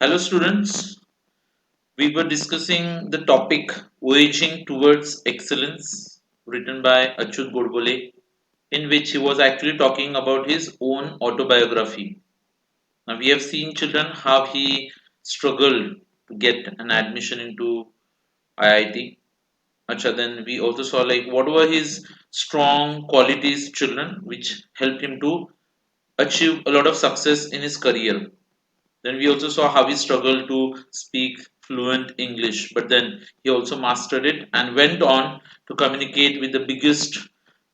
Hello, students. We were discussing the topic Voyaging Towards Excellence, written by Achyut Godbole, in which he was actually talking about his own autobiography. Now, we have seen children how he struggled to get an admission into IIT. Acha, then we also saw like what were his strong qualities, children, which helped him to achieve a lot of success in his career. Then we also saw how he struggled to speak fluent English, but then he also mastered it and went on to communicate with the biggest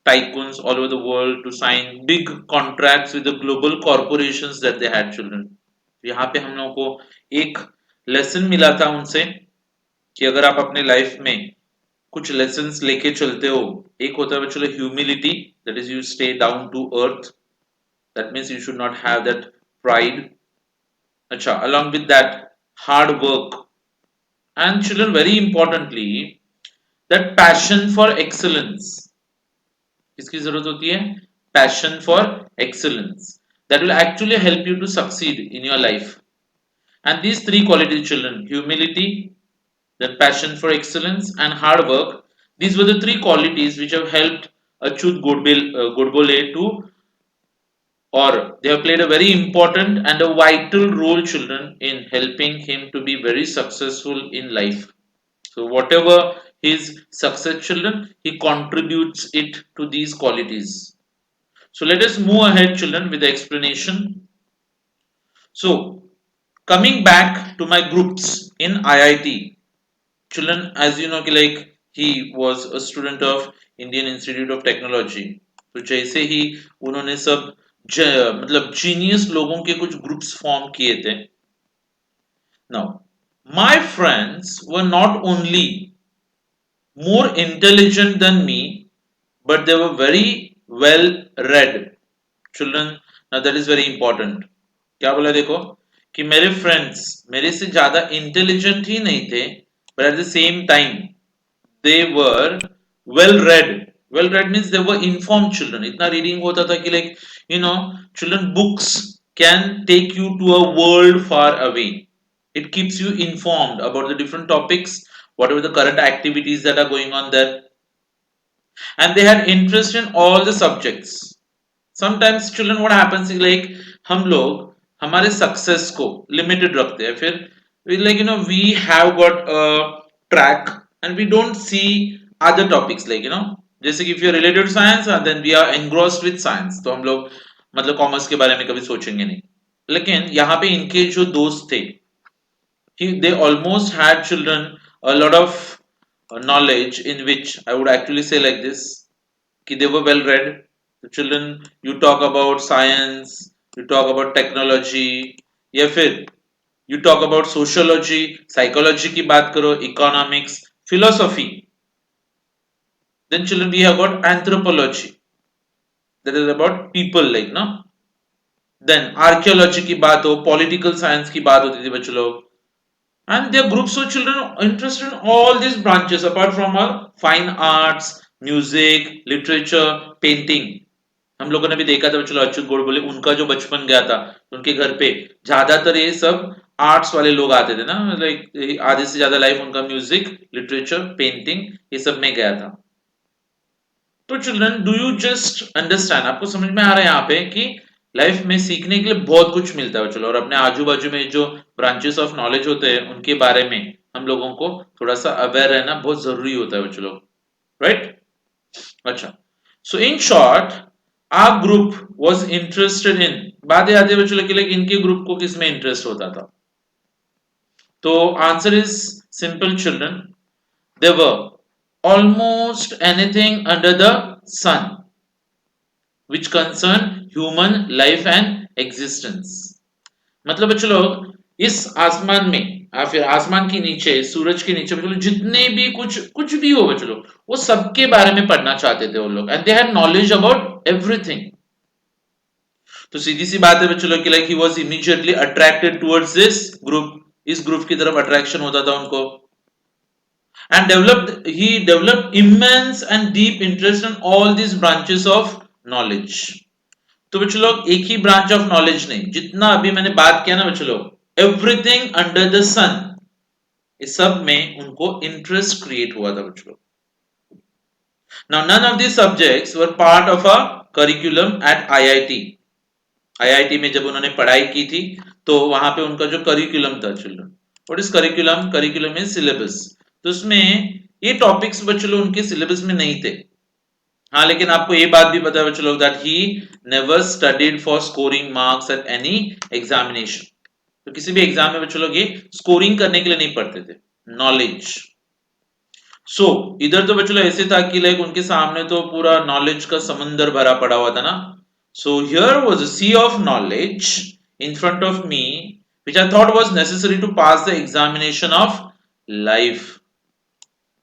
tycoons all over the world to sign big contracts with the global corporations that they had children. तो यहाँ पे हम लोगों को एक lesson मिला था उनसे कि अगर आप अपने लाइफ में कुछ लेसन्स लेके चलते हो एक होता है चलो humility that is you stay down to earth that means you should not have that pride. Acha, along with that, hard work and children, very importantly, that passion for excellence. किसकी जरूरत होती है? Passion for excellence. That will actually help you to succeed in your life. And these three qualities, children, humility, then passion for excellence, and hard work. These were the three qualities which have helped Achyut Godbole to or they have played a very important and a vital role children in helping him to be very successful in life. So whatever his success children he contributes it to these qualities. So let us move ahead children with the explanation. So coming back to my groups in IIT children, as you know कि like he was a student of Indian Institute of Technology. तो जैसे ही उन्होंने सब मतलब genius लोगों के कुछ groups form किए थे. Now, my friends were not only more intelligent than me, but they were very well read. Children, now that is very important. क्या बोला देखो कि मेरे फ्रेंड्स मेरे से ज्यादा इंटेलिजेंट ही नहीं थे, but at the same time they were well read. Well read means they were informed children. इतना reading होता था कि like you know children books can take you to a world far away. It keeps you informed about the different topics, whatever the current activities that are going on there, and they had interest in all the subjects. Sometimes children what happens is like हम लोग हमारे success को limited रखते हैं फिर we like we have got a track and we don't see other topics like जैसे कि if you're related to science then we are engrossed with science तो हम लोग मतलब कॉमर्स के बारे में कभी सोचेंगे नहीं लेकिन यहाँ पे इनके जो दोस्त थे they almost had children a lot of knowledge in which I would actually say like this कि they were well read. The children you talk about science, you talk about technology या फिर you talk about sociology, psychology की बात करो, economics, philosophy. Then children we have got anthropology that is about people like no. Then archaeology की बात हो, political science की बात होती थी बच्चों लोग. And there are groups of children interested in all these branches apart from our fine arts, music, literature, painting. हम लोगों ने भी देखा था चलो अच्युत गोडबोले उनका जो बचपन गया था उनके घर पे ज्यादातर ये सब आर्ट्स वाले लोग आते थे ना लाइक आधे से ज्यादा लाइफ उनका म्यूजिक लिटरेचर पेंटिंग ये सब में गया था तो children do you just understand आपको समझ में आ रहा है यहाँ पे कि लाइफ में सीखने के लिए बहुत कुछ मिलता है चलो और अपने आजू बाजू में जो ब्रांचेस ऑफ नॉलेज होते हैं उनके बारे में हम लोगों को थोड़ा सा अवेयर रहना बहुत जरूरी होता है चलो राइट अच्छा so in short our group was interested in बातें आते बच्चों लगे इनके ग्रुप को किस में इंटरेस्ट होता था तो answer is simple children there were almost anything under the sun which concern human life and existence मतलब बच्चों लोग इस आसमान में या फिर आसमान के नीचे सूरज के नीचे बच्चों लोग जितने भी कुछ भी हो बच्चों लोग वो सबके बारे में पढ़ना चाहते थे वो लोग and they had knowledge about everything तो सीधी सी बात है बच्चों लोग कि like he was immediately attracted towards this group इस ग्रुप की तरफ अट्रैक्शन होता था उनको and he developed immense and deep interest in all these branches of knowledge तो बच्चों लोग एक ही ब्रांच ऑफ नॉलेज नहीं जितना अभी मैंने बात किया ना बच्चों लोग एवरीथिंग अंडर द सन, इस सब में उनको इंटरेस्ट क्रिएट हुआ था बच्चों। Now none of these subjects were part of a curriculum at IIT. IIT में जब उन्होंने पढ़ाई की थी तो वहां पे उनका जो करिकुलम था children, what is curriculum, curriculum is syllabus. तो उसमें ये टॉपिक्स बच्चों लोग उनके सिलेबस में नहीं थे। हाँ, लेकिन आपको ये बात भी पता है बच्चों लोग that he never studied for scoring marks at any examination. तो किसी भी एग्जाम में बच्चों लोग ये स्कोरिंग करने के लिए नहीं पढ़ते थे, नॉलेज। सो इधर तो बच्चों लोग ऐसे था कि लाइक उनके सामने तो पूरा नॉलेज का समंदर भरा पड़ा हुआ था ना। So here was a sea of knowledge in front of me which I thought was necessary to pass the examination of life.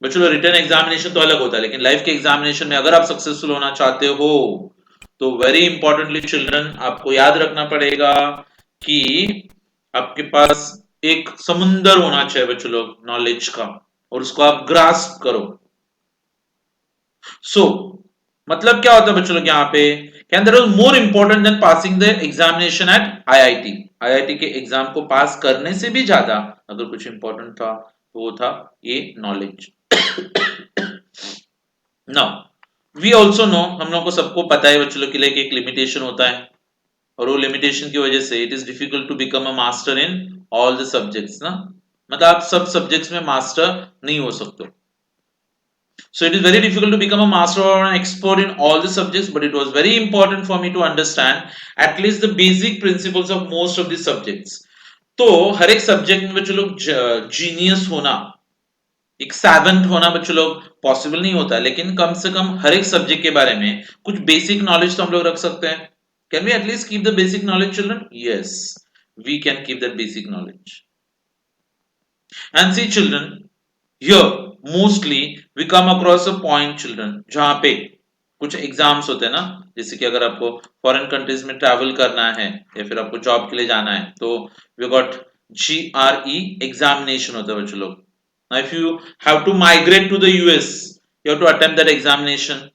बच्चों रिटन एग्जामिनेशन तो अलग होता है, लेकिन लाइफ के एग्जामिनेशन में अगर आप सक्सेसफुल होना चाहते हो तो वेरी इंपॉर्टेंटली चिल्ड्रन आपको याद रखना पड़ेगा कि आपके पास एक समुंदर होना चाहिए बच्चों लोग नॉलेज का, और उसको आप ग्रास्प करो। सो मतलब क्या होता है बच्चों लोग यहाँ पे, can there was more important than passing the examination at IIT. IIT के एग्जाम को पास करने से भी ज्यादा अगर कुछ इंपॉर्टेंट था तो वो था ये knowledge. Now we also know, हम लोगों को सबको पता है बच्चों लोग के लिए एक लिमिटेशन होता है, और वो लिमिटेशन की वजह से it is difficult to become a master in all the subjects ना। मतलब आप सब सब्जेक्ट्स में मास्टर नहीं हो सकते। So it is very difficult to become a master or an expert in all the subjects, but it was very important for me to understand at least the basic principles of most of these subjects. तो हर एक subject में बच्चों लोग genius होना, एक seventh होना बच्चों लोग पॉसिबल नहीं होता, लेकिन कम से कम हर एक सब्जेक्ट के बारे में कुछ बेसिक नॉलेज तो हम लोग रख सकते हैं। Can we at least keep the basic knowledge children? Yes, we can keep that basic knowledge. And see children, here mostly we come across a point children जहां पे कुछ एग्जाम्स होते हैं ना, जैसे कि अगर आपको फॉरेन कंट्रीज में ट्रैवल करना है या फिर आपको जॉब के लिए जाना है तो वी गॉट GRE एग्जामिनेशन होता है बच्चों लोग। Now if you have to migrate to the US you have to attempt that examination.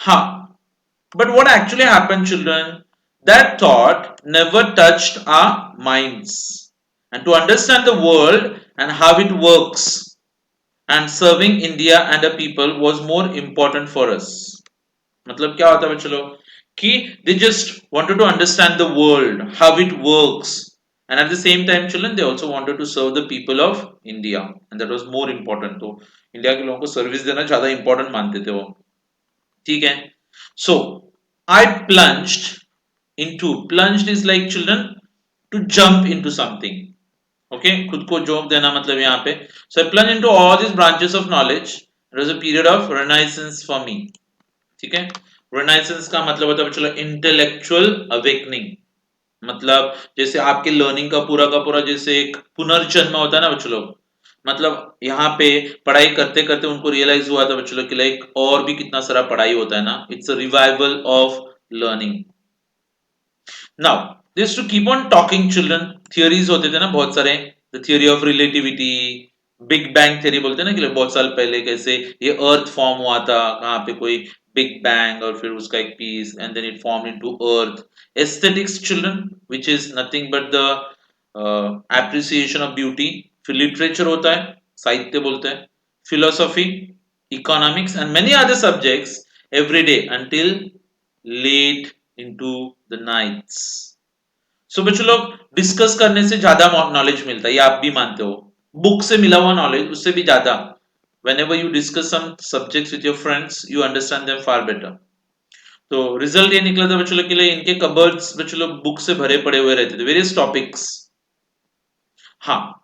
हाँ, but what actually happened children, that thought never touched our minds, and to understand the world and how it works and serving India and the people was more important for us. मतलब क्या होता है बच्चों लोग कि they just wanted to understand the world, how it works, and at the same time children they also wanted to serve the people of India, and that was more important. तो India के लोगों को service देना ज्यादा important मानते थे वो। ठीक है, so I plunged is like children to jump into something. Okay, खुद को जोक देना मतलब यहाँ पे। So I plunge into all this branches of knowledge. It was a period of renaissance for me. ठीक है, रेनाइसेंस का मतलब होता है चलो इंटेलेक्चुअल अवेकनिंग। मतलब जैसे आपके लर्निंग का पूरा जैसे एक पुनर्जन्म होता है ना बच्चों लोग, मतलब यहाँ पे पढ़ाई करते करते उनको रियलाइज हुआ था बच्चों लोग कि लाइक और भी कितना सारा पढ़ाई होता है ना। It's a revival of learning. Now this to keep on talking children, theories होते थे ना बहुत सारे, the theory of relativity, big bang theory बोलते हैं ना कि बहुत साल पहले कैसे ये अर्थ फॉर्म हुआ था, कहाँ पे कोई बिग बैंग और फिर उसका एक piece and then it form into earth. Aesthetics children which is nothing but the appreciation of beauty. फिर लिटरेचर होता है, साहित्य बोलते हैं, philosophy, economics and many other subjects every day until late into the nights. So बच्चों लोग discuss करने से ज्यादा नॉलेज मिलता है, ये आप भी मानते हो। बुक से मिला हुआ नॉलेज उससे भी ज्यादा, whenever you discuss some subjects with your friends you understand them far better। तो रिजल्ट ये निकला था बच्चों लोग के लिए, इनके कबर्ड्स बच्चों लोग बुक से भरे पड़े हुए रहते थे, वेरियस टॉपिक्स। हाँ,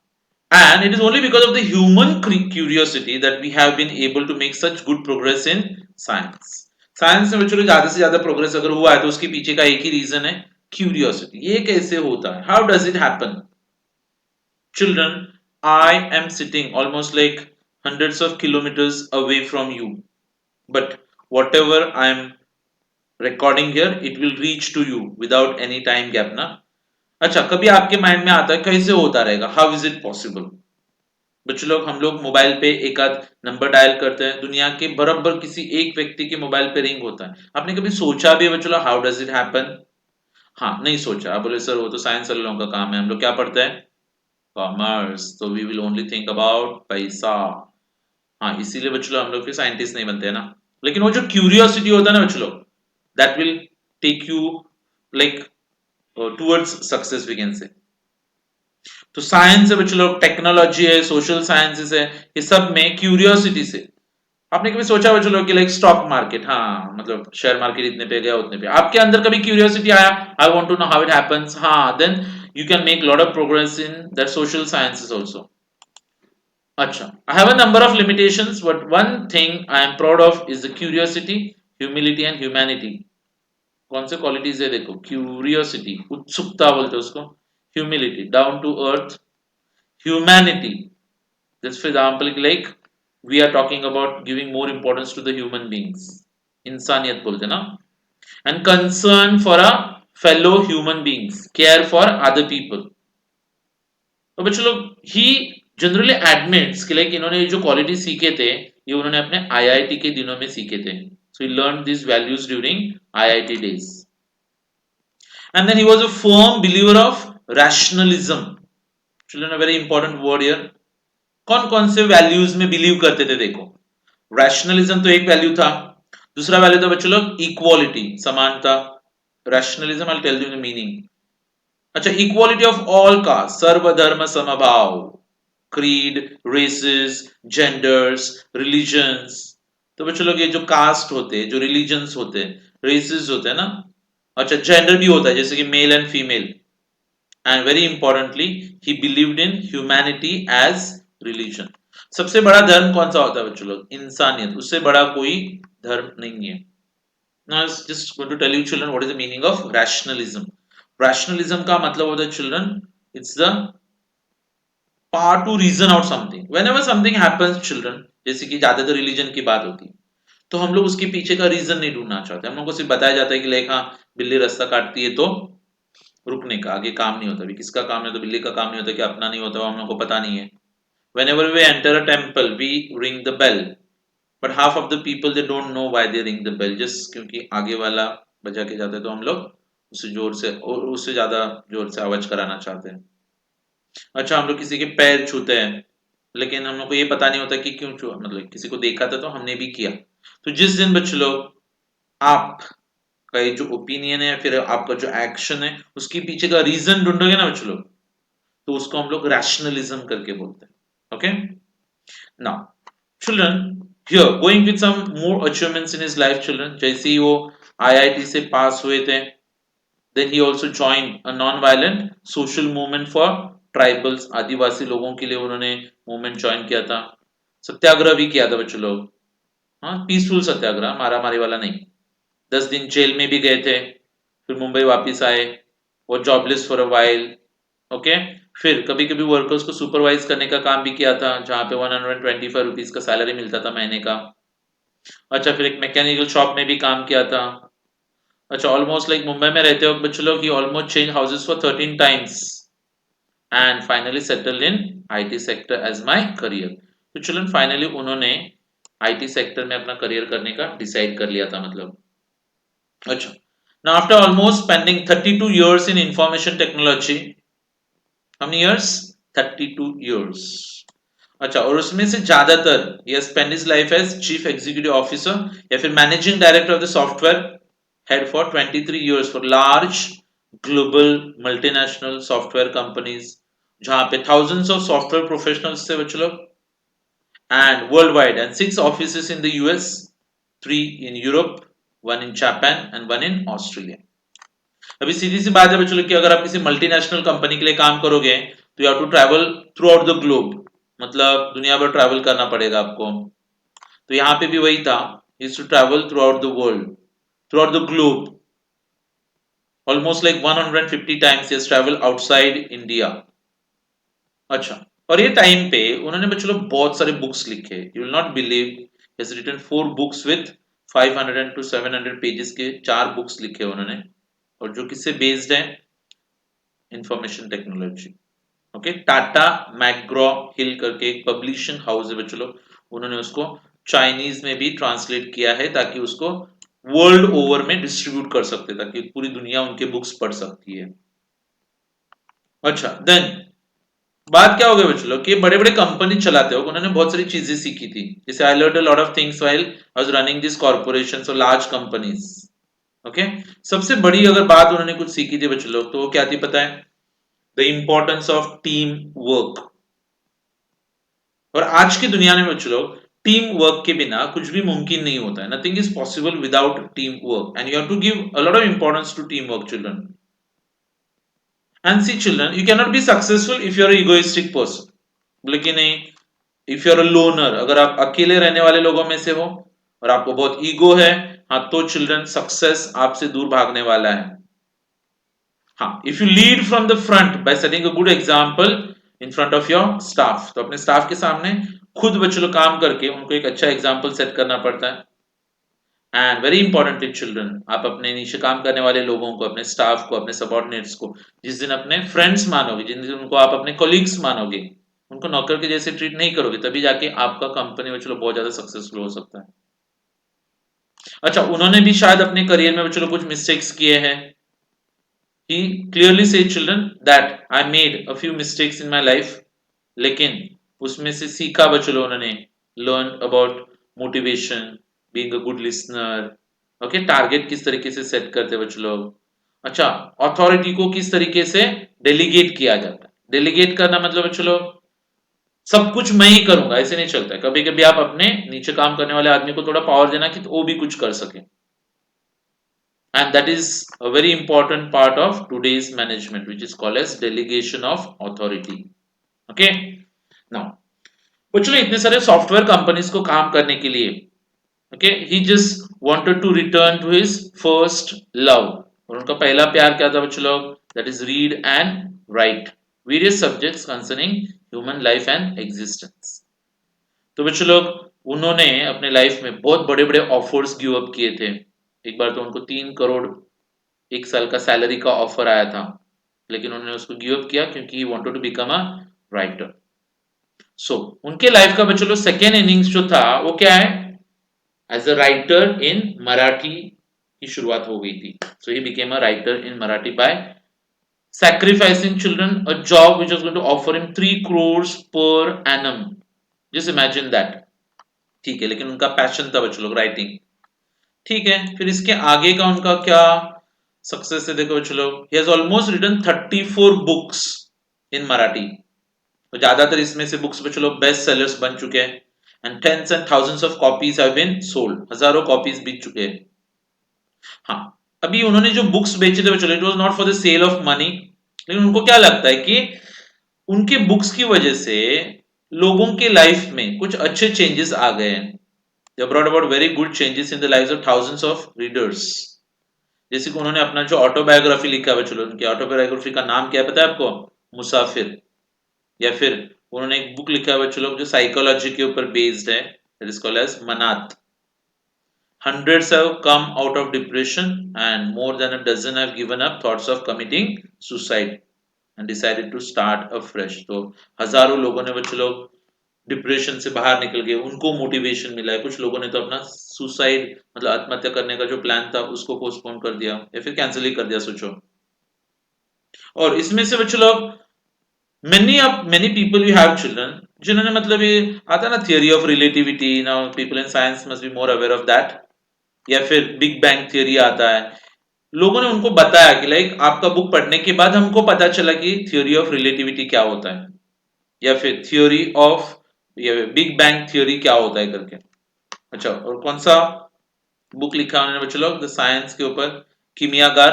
and it is only because of the human curiosity that we have been able to make such good progress in science। Science में बच्चों लोग ज्यादा से ज्यादा प्रोग्रेस अगर हुआ है तो उसके पीछे का एक ही रीजन है, क्यूरियोसिटी। ये कैसे होता है, how does it happen? Children, I am sitting almost like hundreds of kilometers away from you, but whatever I am recording here it will reach to you without any time gap ना। अच्छा, कभी आपके mind में आता है कैसे होता रहेगा, हाउ इज इट पॉसिबल? बच्चों लोग हम लोग मोबाइल पे एक आध नंबर डायल करते हैं, दुनिया के बराबर किसी एक व्यक्ति के मोबाइल पे रिंग होता है। आपने कभी सोचा भी है बच्चों लोग हाउ डज इट हैपन? हाँ नहीं सोचा, आप बोले सर वो तो साइंस वाले लोगों का काम है, हम लोग क्या पढ़ते हैं, कॉमर्स, तो we will only think about पैसा। हाँ इसीलिए बच्चों लोग हम लोग फिर साइंटिस्ट नहीं बनते हैं ना। लेकिन वो जो क्यूरियोसिटी होता है ना बच्चों लोग, that will take you like towards success we can say. तो साइंस है बच्चों लोग, टेक्नोलॉजी है, सोशल साइंसेस है, ये सब में क्यूरियोसिटी से। आपने कभी सोचा बच्चों लोग कि लाइक स्टॉक मार्केट, हाँ मतलब शेयर मार्केट इतने पे गया उतने पे, आपके अंदर कभी क्यूरियोसिटी आया, I want to know how it happens, हाँ then you can make lot of progress in that social sciences also. अच्छा, I have a number of limitations, but one thing I am proud of is the curiosity, humility and humanity. कौन से qualities है देखो, curiosity उत्सुकता बोलते हैं उसको, humility down to earth, humanity just for example like we are talking about giving more importance to the human beings, इंसानियत बोलते हैं ना, and concern for a fellow human beings, care for other people. तो बच्चों लोग ही generally admits कि like इन्होंने जो क्वालिटी सीखे थे ये उन्होंने अपने आईआईटी के दिनों में सीखे थे, so he learn this values during IIT days. And then he was a firm believer of rationalism. Children, a very important word here. कौन कौन से वैल्यूज में बिलीव करते थे देखो, रैशनलिज्म तो एक वैल्यू था, दूसरा वैल्यू था बच्चों लोग इक्वालिटी, समानता। Rationalism I tell you the meaning. अच्छा, इक्वालिटी ऑफ ऑल कास्ट, सर्वधर्म समभाव, क्रीड, रेसेस, जेंडर्स, रिलीजन्स। तो बच्चों लोग ये जो कास्ट होते हैं, जो रिलीजन्स होते हैं, रेसेस होते हैं ना, अच्छा जेंडर भी होता है जैसे कि male and female, and very importantly he believed in humanity as religion. सबसे बड़ा धर्म कौन सा होता है बच्चों लोग, इंसानियत, उससे बड़ा कोई धर्म नहीं है। Now I was just going to tell you children what is the meaning of rationalism. Rationalism का मतलब होता है children, it's the power to reason out something. Whenever something happens children, जैसे कि ज्यादातर रिलीजन की बात होती है, तो हम लोग उसके पीछे का रीजन नहीं ढूंढना चाहते, हम लोग को सिर्फ बताया जाता है कि लाइक हाँ बिल्ली रास्ता काटती है तो रुकने का, आगे काम नहीं होता, भी किसका काम नहीं होता, बिल्ली का काम नहीं होता कि अपना नहीं होता, वो हम लोग को पता नहीं है। Whenever we enter a temple, we ring the bell, but half of the people they don't know why they ring the bell, just क्योंकि आगे वाला बजा के जाता है तो हम लोग उससे जोर से और उससे ज्यादा जोर से आवाज कराना चाहते हैं। अच्छा, हम लोग किसी के पैर छूते हैं, लेकिन हम लोग को ये पता नहीं होता कि क्यों छुआ, मतलब किसी को देखा था तो हमने भी किया। तो जिस दिन बच्चे लोग आपका ये जो ओपिनियन है या फिर आपका जो एक्शन है उसके पीछे का रीजन ढूंढोगे ना बच्चे लोग, तो उसको हम लोग रैशनलिज्म करके बोलते हैं। Okay, now children, here going with some more achievements in his life children, जैसे ही वो आईआईटी से पास हुए थे, then he also joined a non-violent social movement for tribals, आदिवासी लोगों के लिए उन्होंने मूवमेंट ज्वाइन किया था। सत्याग्रह भी किया था बच्चों लोग, हाँ पीसफुल सत्याग्रह, मारा मारी वाला नहीं। 10 दिन जेल में भी गए थे, फिर मुंबई वापस आए, वो jobless for a while. Okay, फिर कभी कभी वर्कर्स को सुपरवाइज करने का काम भी किया था, जहां पे 125 रुपीज का सैलरी मिलता था महीने का। अच्छा, फिर एक मैकेनिकल शॉप में भी काम किया था। अच्छा, ऑलमोस्ट लाइक मुंबई में रहते हो बच्चों लोग, he almost change houses for 13 times and finally settled in IT sector as my career. तो चिल्ड्रन फाइनली उन्होंने आईटी सेक्टर में अपना करियर करने का डिसाइड कर लिया था मतलब। अच्छा, now after almost spending 32 years in information technology, how many years, 32 years। अच्छा, और उसमें से ज्यादातर ये spend his life as chief executive officer या फिर managing director of the software head for 23 years for large global multinational software companies, जहां पे थाउजेंड्स ऑफ सॉफ्टवेयर प्रोफेशनल्स थे बच्चों लोग, and worldwide, and 6 offices in the US, 3 in Europe, 1 in Japan and 1 in Australia। अभी सीधी सी बात है बच्चों लोग कि अगर आप किसी मल्टीनेशनल कंपनी के लिए काम करोगे तो you have to travel throughout the globe, मतलब दुनिया भर ट्रैवल करना पड़ेगा आपको। तो यहाँ पे भी वही था, is to travel throughout the world, throughout the globe, almost like 150 times yes travel outside India. अच्छा, और ये टाइम पे उन्होंने बच्चों लोग बहुत सारे बुक्स लिखे, you will not believe, has written 4 books with 500 to 700 pages के 4 बुक्स लिखे उन्होंने, और जो किससे बेस्ड है, information technology. Okay, Tata McGraw हिल करके एक पब्लिशिंग हाउस है बच्चों लोग, उन्होंने उसको चाइनीज में भी ट्रांसलेट किया है ताकि उसको वर्ल्ड ओवर में डिस्ट्रीब्यूट कर सकते ताकि पूरी दुनिया उनके बुक्स पढ़ सकती है। अच्छा, देन बात क्या हो गई बच्चों लोग कि बड़े बड़े कंपनी चलाते हो, उन्होंने बहुत सारी चीजें सीखी थी। जैसे I learned a lot of things while I was running this corporation और लार्ज कंपनीज। ओके, सबसे बड़ी अगर बात उन्होंने कुछ सीखी थी बच्चों लोग, तो वो क्या थी पता है? The importance of team work. और आज की दुनिया में बच्चों लोग, टीम वर्क के बिना कुछ भी मुमकिन नहीं होता है। Nothing is possible without team work and you have to give a lot of importance to team work children. And see children, you can not be successful if you are egoistic person. बोले कि नहीं, if you are a loner, अगर आप अकेले रहने वाले लोगों में से हो और आपको बहुत ईगो है, हाँ, तो चिल्ड्रन सक्सेस आपसे दूर भागने वाला है। हाँ, if you lead from the front bye setting a good example in front of your staff, तो अपने स्टाफ के सामने खुद बच्चों लोग काम करके उनको एक अच्छा एग्जांपल सेट करना पड़ता है। एंड वेरी इंपॉर्टेंटली चिल्ड्रन, आप अपने नीचे काम करने वाले लोगों को, अपने स्टाफ को, अपने सबॉर्डिनेट्स को जिस दिन अपने फ्रेंड्स मानोगे, जिस दिन उनको आप अपने कोलीग्स मानोगे, उनको नौकर के जैसे ट्रीट नहीं करोगे, तभी जाके आपका कंपनी में चलो बहुत ज्यादा सक्सेसफुल हो सकता है। अच्छा, उन्होंने भी शायद अपने करियर में चलो कुछ मिस्टेक्स किए हैं। He clearly said children that I made a few mistakes in my life, लेकिन उसमें से सीखा बच्चों लोगों ने। Learn about motivation, being a good listener. Okay, target किस तरीके से सेट करते हैं बच्चों लोग। अच्छा, अथॉरिटी को किस तरीके से डेलीगेट किया जाता है। डेलीगेट करना मतलब बच्चों लोग, सब कुछ मैं ही करूंगा ऐसे नहीं चलता है। कभी कभी आप अपने नीचे काम करने वाले आदमी को थोड़ा पावर देना कि वो भी कुछ कर सके। And that is a very important part of today's management, which is called as delegation of authority. Okay, now बच्चों इतने सारे सॉफ्टवेयर कंपनीज को काम करने के लिए, okay, he just wanted to return to his first love. और उनका पहला प्यार क्या था बच्चों लोग? That is read and write various subjects concerning human life and existence. तो बच्चों लोग, उन्होंने अपने लाइफ में बहुत बड़े बड़े ऑफर्स गिव अप किए थे। एक बार तो उनको 3 करोड़ एक साल का सैलरी का ऑफर आया था, लेकिन उन्होंने उसको गिव अप किया क्योंकि he wanted to become a writer. So उनके लाइफ का बच्चों सेकेंड इनिंग्स जो था वो क्या है? As a writer in Marathi की शुरुआत हो गई थी। So he became a writer in Marathi by sacrificing children a job which was going to offer him 3 crores per annum. Just imagine that. ठीक है, लेकिन उनका पैशन था बच्चों लोग राइटिंग। ठीक है, फिर इसके आगे का उनका क्या सक्सेस है देखो बच्चों लोग। He has almost written 34 books in Marathi. तो ज्यादातर इसमें से बुक्स बच्चों लोग बेस्ट सेलर्स बन चुके हैं। And tens and thousands of copies have been sold, हजारों कॉपीज बिक चुके हैं। हाँ, अभी उन्होंने जो बुक्स बेचे थे बच्चों, it was not for the sale of money, लेकिन उनको क्या लगता है कि उनके बुक्स की वजह से लोगों के लाइफ में कुछ अच्छे चेंजेस आ गए हैं। They brought about very good changes in the lives of thousands of readers. जैसे कि उन्होंने अपना जो ऑटोबायोग्राफी लिखा है, चलो उनकी ऑटोबायोग्राफी का नाम क्या है पता है आपको? मुसाफिर। या फिर उन्होंने एक बुक लिखा है बच्चों लोग जो साइकोलॉजी के ऊपर बेस्ड है, दैट इज कॉल्ड एज मनात। Hundreds have come out of depression, and more than a dozen have given up thoughts of committing suicide and decided to start afresh. तो हजारों लोगों ने बच्चे लोग डिप्रेशन से बाहर निकल गए, उनको मोटिवेशन मिला है। कुछ लोगों ने तो अपना सुसाइड मतलब आत्महत्या करने का जो प्लान था उसको पोस्टपोन कर दिया या फिर कैंसिल ही कर दिया, सोचो। और इसमें से बच्चे लोग, many people you have children जिन्होंने मतलब ये आता है ना theory of relativity, now people in science must be more aware of that. या फिर बिग बैंग थियरी आता है। लोगों ने उनको बताया कि लाइक आपका बुक पढ़ने के बाद हमको पता चला कि थ्योरी ऑफ रिलेटिविटी क्या होता है, या फिर theory of big bang theory क्या होता है करके। अच्छा, और कौन सा बुक लिखा उन्होंने बच्चों लोग? द साइंस के ऊपर, कीमियागार।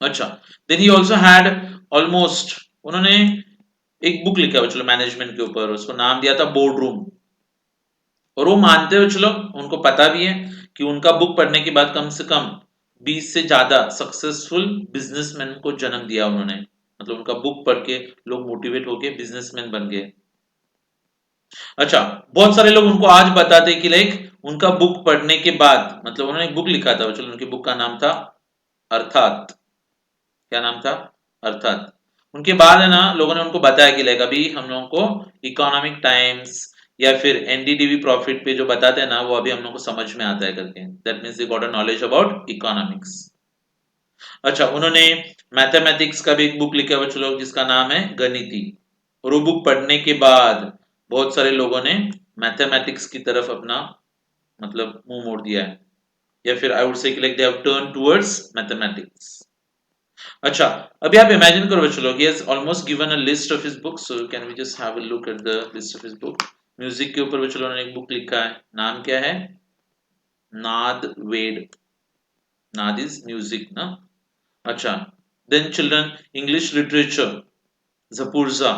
अच्छा, then he also had almost, उन्होंने एक बुक लिखा बच्चों मैनेजमेंट के ऊपर, उसको नाम दिया था बोर्ड रूम। और वो मानते हो चलो, उनको पता भी है कि उनका बुक पढ़ने के बाद कम से कम 20 से ज्यादा सक्सेसफुल बिजनेसमैन को जन्म दिया उन्होंने। मतलब उनका बुक पढ़ के लोग मोटिवेट होके बिजनेसमैन बन गए। अच्छा, बहुत सारे लोग उनको आज बताते कि लाइक उनका बुक पढ़ने के बाद, मतलब उन्होंने एक बुक लिखा था, चलो उनकी बुक का नाम था अर्थात। क्या नाम था? अर्थात। उनके बाद है ना, लोगों ने उनको बताया कि लाइक अभी हम लोगों को इकोनॉमिक टाइम्स या फिर एनडीटीवी प्रॉफिट पे जो बताते हैं ना वो अभी हम लोग को समझ में आता है करके, that means they got a knowledge about economics. अच्छा, उन्होंने मैथमेटिक्स का भी एक बुक लिखा है बच्चों लोग जिसका नाम है गणिती, और वो बुक पढ़ने के बाद बहुत सारे लोगों ने मैथमेटिक्स की तरफ अपना मतलब मुंह मोड़ दिया है, या फिर I would say like they have turn towards mathematics. अच्छा, अभी आप इमेजिन करो बच्चों लोग, he has almost given a list of his books, so can we just have a look at the list of his book। Music के ऊपर बच्चों लोगों ने एक बुक लिखा है, नाम क्या है? नाद वेद। नाद इज म्यूजिक ना। अच्छा, देन चिल्ड्रन इंग्लिश लिटरेचर, जपूर्जा,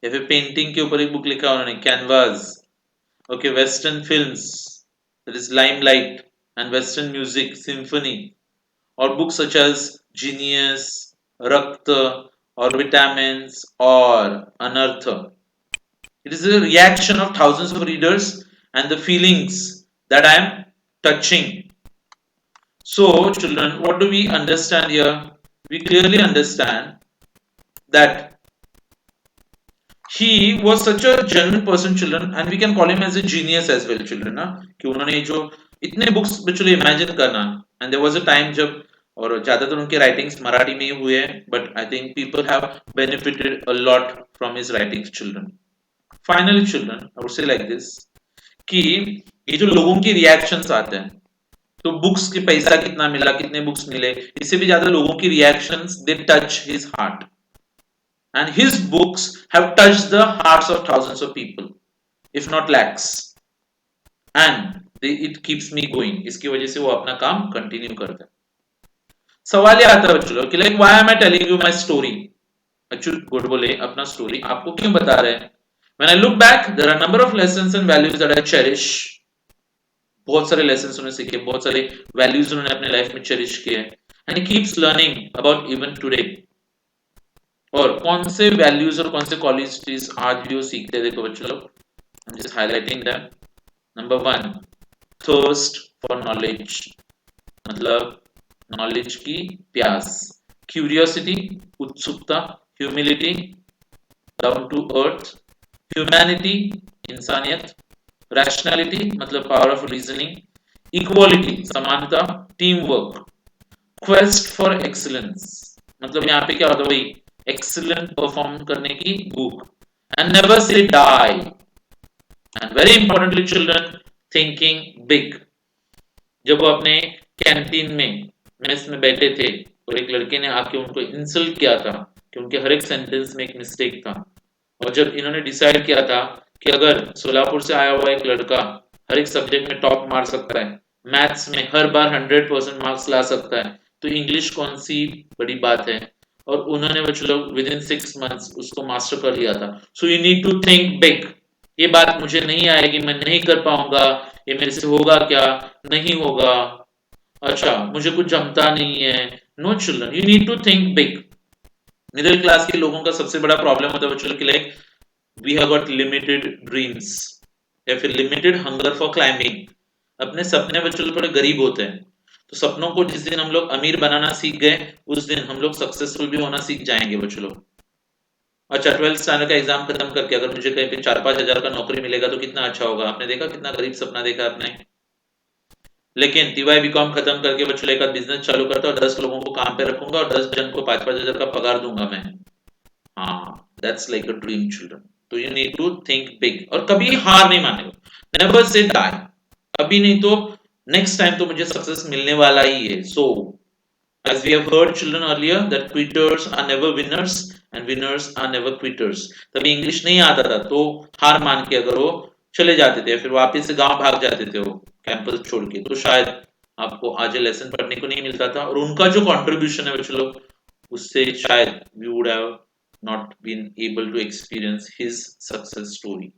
या फिर पेंटिंग के ऊपर एक बुक लिखा है उन्होंने, canvas. Okay, western films, that is limelight, and western music, symphony, और बुक्स सच एज जीनियस, रक्त, और विटामिन्स, और अनर्थ। It is a reaction of thousands of readers and the feelings that I am touching. So, children, what do we understand here? We clearly understand that he was such a genuine person, children, and we can call him as a genius as well, children, ना कि उन्होंने जो इतने books बच्चों imagine करना, and there was a time जब, और ज्यादातर उनके राइटिंग्स मराठी में ही हुए हैं, but I think people have benefited a lot from his writings, children। Finally, children, I would say like this कि ये जो लोगों के रिएक्शंस आते हैं, तो बुक्स के पैसा कितना मिला, कितने बुक्स मिले, इससे भी ज्यादा लोगों की reactions they touch his heart, and his books have touched the hearts of thousands of people, if not lakhs, and it keeps me going. इसकी वजह से वो अपना काम कंटिन्यू करता है। सवाल ये आता है बच्चों कि like why am I telling you my story. Achyut Godbole अपना स्टोरी आपको क्यों बता रहे हैं? When I look back, there are a number of lessons and values that I cherish। बहुत सारे लेसन उन्होंने सीखे, बहुत सारे वैल्यूज उन्होंने अपने लाइफ में चेरिश किए, and he keeps learning about even today. और कौन से वैल्यूज और कौन से क्वालिटीज आज भी वो सीखते हैं, देखो बच्चों लोग, I am just highlighting that. Number 1, thirst for knowledge, मतलब नॉलेज की प्यास, क्यूरियोसिटी, उत्सुकता, humility, down to earth, humanity, इंसानियत, रैशनैलिटी मतलब पावर ऑफ रीजनिंग, इक्वालिटी समानता, team work, quest for excellence मतलब यहाँ पे क्या होता है भाई, एक्सीलेंट परफॉर्म करने की भूख, and never say die, and very importantly children, thinking big. जब वो अपने कैंटीन में मेस में बैठे थे और एक लड़के ने आके उनको इंसल्ट किया था कि उनके हर एक सेंटेंस में एक मिस्टेक था, और जब इन्होंने डिसाइड किया था कि अगर सोलापुर से आया हुआ एक लड़का हर एक सब्जेक्ट में टॉप मार सकता है, मैथ्स में हर बार 100% मार्क्स ला सकता है, तो इंग्लिश कौन सी बड़ी बात है, और उन्होंने बच्चों लोग विद इन 6 मंथ्स उसको मास्टर कर लिया था। So you need to think big, ये बात मुझे नहीं आएगी, मैं नहीं कर पाऊंगा, ये मेरे से होगा क्या, नहीं होगा, अच्छा मुझे कुछ जमता नहीं है। No children, you need to think big. Middle class के लोगों का सबसे बड़ा प्रॉब्लम होता है बच्चों की, like we have got limited dreams या फिर लिमिटेड हंगर फॉर क्लाइंबिंग। अपने सपने बच्चों लोग थोड़े गरीब होते हैं, तो सपनों को जिस दिन हम लोग अमीर बनाना सीख गए उस दिन हम लोग सक्सेसफुल भी होना सीख जाएंगे बच्चों लोग। अच्छा, 12th स्टैंडर्ड का एग्जाम खत्म करके अगर मुझे कहीं पे 4-5 हजार का नौकरी मिलेगा तो कितना अच्छा होगा। आपने देखा कितना गरीब सपना देखा आपने। लेकिन टीवाई बीकॉम खत्म करके बच्चों लेकर बिजनेस चालू करता और 10 लोगों को काम पे रखूंगा और 10 जन को 5-5 हजार का पगार दूंगा मैं। हाँ, that's like a dream children. तो you need to think big और कभी हार नहीं मानेगा, नेवर से डाई। अभी नहीं तो नेक्स्ट टाइम तो मुझे सक्सेस मिलने वाला ही है। सो as we have heard children earlier that quitters are never winners and winners are never quitters। तभी इंग्लिश नहीं आता था तो हार मान के अगर वो चले जाते थे फिर वापस से गांव भाग जाते थे वो कैंपस छोड़ के, तो शायद आपको आज लेसन पढ़ने को नहीं मिलता था, और उनका जो कंट्रीब्यूशन है बच्चों लोग उससे शायद we would have not been able to experience his success story।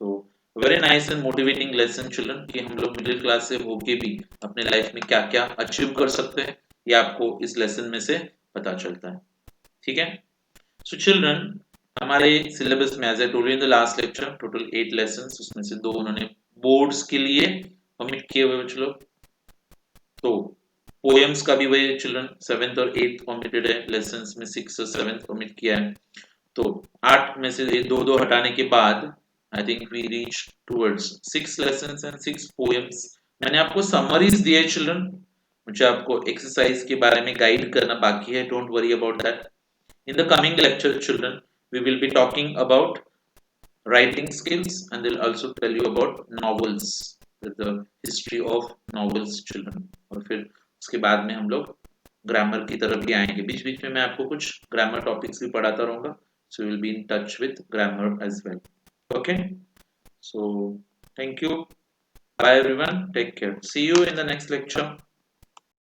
So very nice and motivating lesson children कि हम लोग मिडिल क्लास से होके भी अपने लाइफ में क्या क्या अचीव कर सकते हैं, ये आपको इस लेसन में से पता चलता है। ठीक है, सो चिल्ड्रन हमारे सिलेबस में as I told you in the last lecture total 8 lessons, उसमें से 2 उन्होंने बोर्ड्स के लिए कमिट किए हुए बच्चों लोग। तो पोएम्स का भी वही चिल्ड्रन 7th और 8th कमिटेड है, लेसन्स में 6th और 7th कमिट किया है। तो 8 में से 2-2 हटाने के बाद I think we reach towards 6 lessons and 6 poems. मैंने आपको समरीज दिए चिल्ड्रन, मुझे आपको एक्सरसाइज के बारे में गाइड करना बाकी है. Don't worry about that. In the coming lecture, children, we will be talking about writing skills and they'll also tell you about novels, the history of novels, children. और फिर उसके बाद में हम लोग ग्रामर की तरफ भी आएंगे. बीच बीच में मैं आपको कुछ ग्रामर टॉपिक्स भी पढ़ाता रहूंगा. So you will be in touch with grammar as well. Okay. So thank you. Bye everyone. Take care. See you in the next lecture.